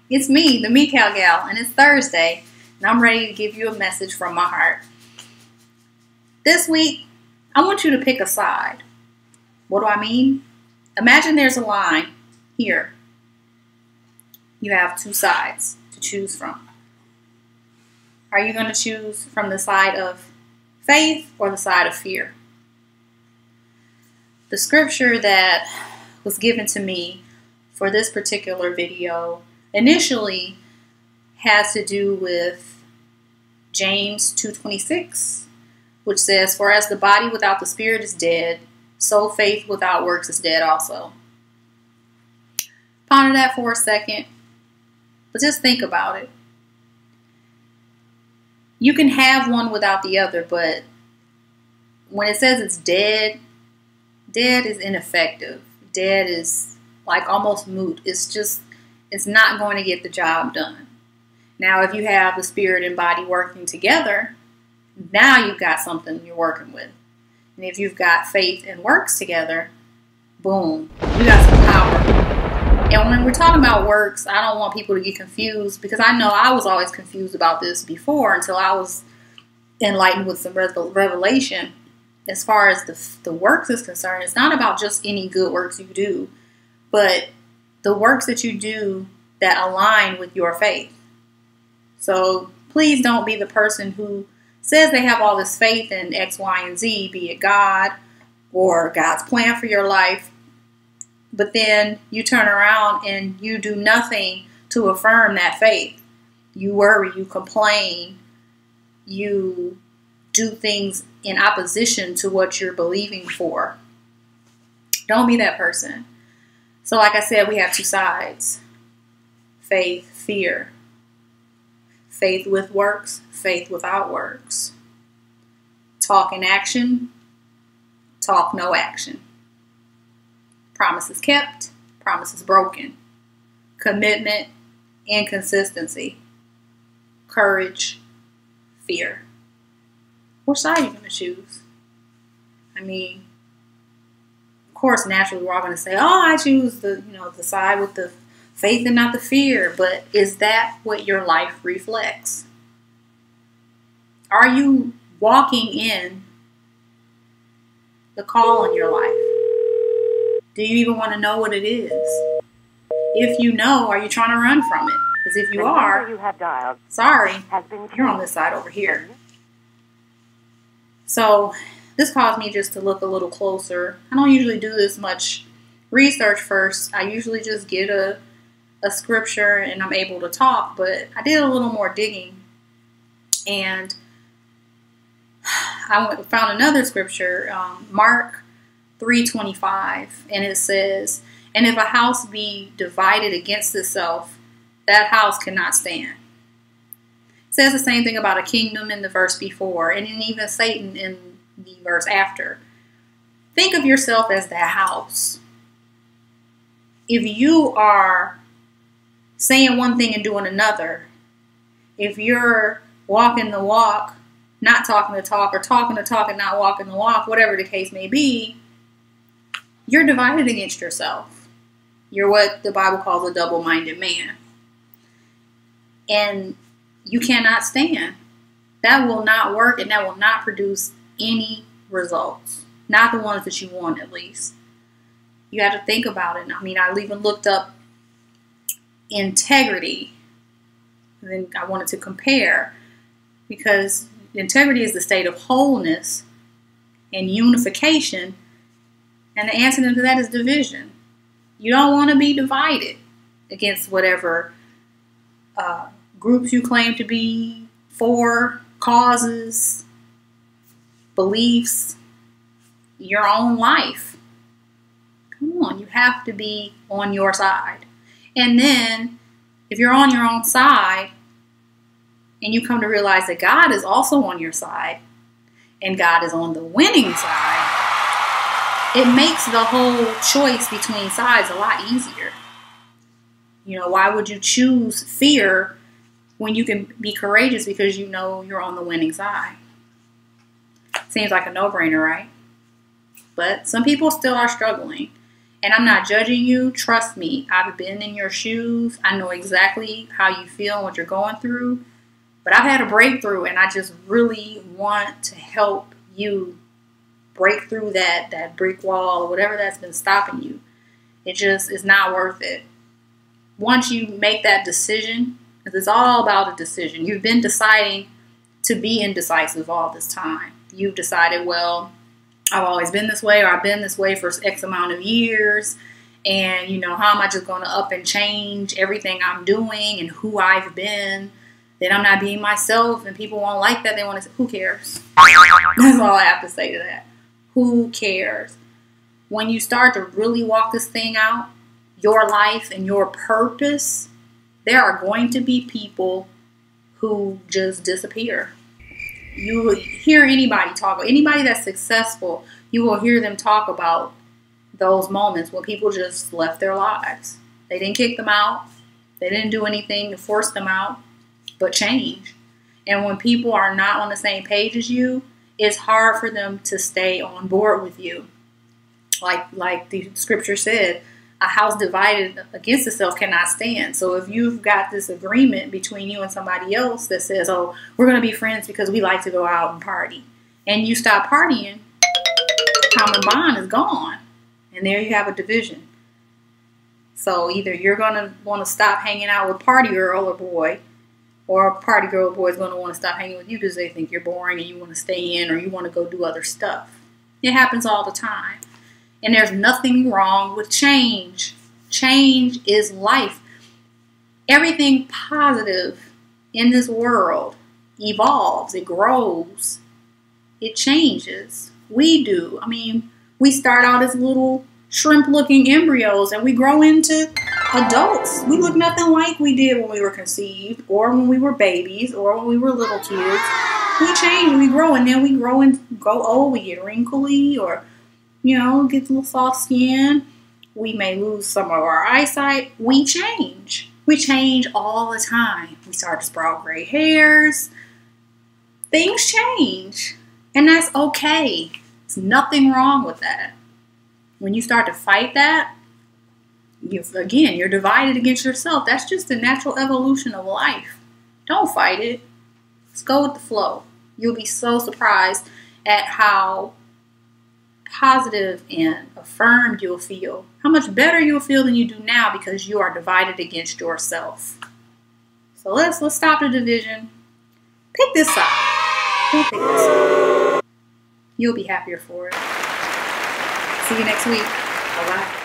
It's me, the Mikal Gal, and it's Thursday, and I'm ready to give you a message from my heart. This week, I want you to pick a side. What do I mean? Imagine there's a line here. You have two sides to choose from. Are you going to choose from the side of faith or the side of fear? The scripture that was given to me for this particular video initially has to do with James 2:26, which says, "For as the body without the spirit is dead, so faith without works is dead also." Ponder that for a second, but just think about it. You can have one without the other, but when it says it's dead, dead is ineffective. Dead is like almost moot. It's not going to get the job done. Now, if you have the spirit and body working together, now you've got something you're working with. And if you've got faith and works together, boom, you got some power. And when we're talking about works, I don't want people to get confused, because I know I was always confused about this before until I was enlightened with some revelation. As far as the works is concerned, it's not about just any good works you do, but the works that you do that align with your faith. So please don't be the person who says they have all this faith in X, Y, and Z, be it God or God's plan for your life, but then you turn around and you do nothing to affirm that faith. You worry, you complain, you do things in opposition to what you're believing for. Don't be that person. So like I said, we have two sides. Faith, fear. Faith with works, faith without works. Talk and action, talk no action. Promises kept, promises broken. Commitment, inconsistency. Courage, fear. Which side are you going to choose? I mean, of course, naturally, we're all going to say, "Oh, I choose the side with the faith and not the fear." But is that what your life reflects? Are you walking in the call in your life? Do you even want to know what it is? If you know, are you trying to run from it? Because if you are, you have dialed sorry, you're on this side over here. So this caused me just to look a little closer. I don't usually do this much research first. I usually just get a scripture and I'm able to talk, but I did a little more digging, and I found another scripture, Mark 3:25, and it says, "And if a house be divided against itself, that house cannot stand." It says the same thing about a kingdom in the verse before, and even Satan in the verse after. Think of yourself as that house. If you are saying one thing and doing another, if you're walking the walk, not talking the talk, or talking the talk and not walking the walk, whatever the case may be, you're divided against yourself. You're what the Bible calls a double-minded man. And you cannot stand. That will not work, and that will not produce any results. Not the ones that you want, at least. You have to think about it. I mean, I even looked up integrity. And then I wanted to compare, because integrity is the state of wholeness and unification, and the antidote to that is division. You don't want to be divided against whatever groups you claim to be for, causes, beliefs, your own life. Come on, you have to be on your side. And then, if you're on your own side, and you come to realize that God is also on your side, and God is on the winning side, it makes the whole choice between sides a lot easier. You know, why would you choose fear when you can be courageous because you know you're on the winning side? Seems like a no-brainer, right? But some people still are struggling. And I'm not judging you. Trust me, I've been in your shoes. I know exactly how you feel and what you're going through. But I've had a breakthrough, and I just really want to help you break through that brick wall or whatever that's been stopping you. It just is not worth it. Once you make that decision, because it's all about a decision. You've been deciding to be indecisive all this time. You've decided, well, I've always been this way, or I've been this way for X amount of years. And, you know, how am I just going to up and change everything I'm doing and who I've been? Then I'm not being myself, and people won't like that. They want to say, who cares? That's all I have to say to that. Who cares? When you start to really walk this thing out, your life and your purpose, there are going to be people who just disappear. You will hear anybody talk, anybody that's successful, you will hear them talk about those moments when people just left their lives. They didn't kick them out. They didn't do anything to force them out, but change. And when people are not on the same page as you, it's hard for them to stay on board with you. Like the scripture said, a house divided against itself cannot stand. So if you've got this agreement between you and somebody else that says, oh, we're going to be friends because we like to go out and party, and you stop partying, common bond is gone. And there you have a division. So either you're going to want to stop hanging out with party girl or boy, or party girl or boy is going to want to stop hanging with you because they think you're boring and you want to stay in, or you want to go do other stuff. It happens all the time. And there's nothing wrong with change. Change is life. Everything positive in this world evolves. It grows. It changes. We do. I mean, we start out as little shrimp-looking embryos and we grow into adults. We look nothing like we did when we were conceived, or when we were babies, or when we were little kids. We change and we grow, and then we grow and grow old. We get wrinkly, or you know, get a little soft skin. We may lose some of our eyesight. We change. We change all the time. We start to sprout gray hairs. Things change. And that's okay. There's nothing wrong with that. When you start to fight that, you're divided against yourself. That's just the natural evolution of life. Don't fight it. Let's go with the flow. You'll be so surprised at how positive and affirmed you'll feel. How much better you'll feel than you do now because you are divided against yourself. So let's stop the division. Pick this up. Pick this up. You'll be happier for it. See you next week. Bye-bye.